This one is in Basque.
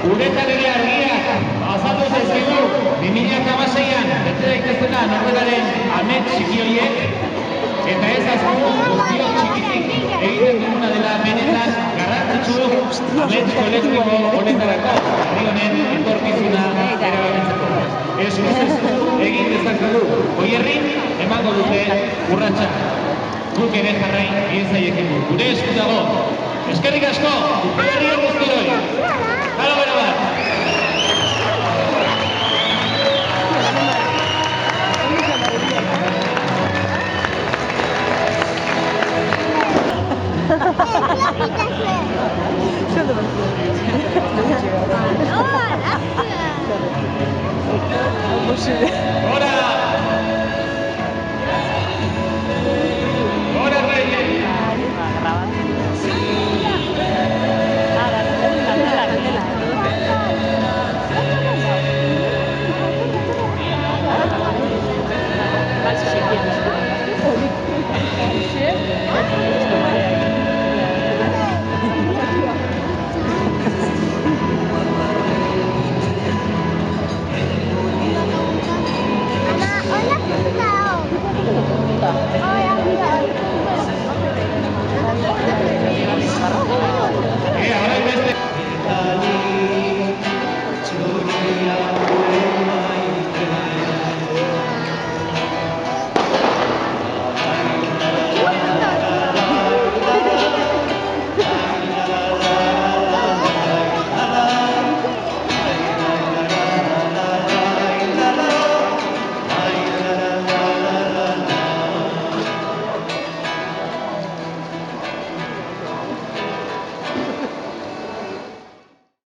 Uretan ere argiak azaldu zaizkigu 2016an bete daitezela norberaren amets txiki horiek eta ez azku guztiok txikitik egiten duguna dela benetan garrantzitsu amets kolektiko honetarako herri honen etorkizuna erabakitzeko. Eskuz esku egin dezakegu goierrin emango dute urratsa. Guk ere jarrai iezaiekin gure esku dago. Eskerrik asko, herri guztioi. Halo bera bat. Hora! Hora, Reyes!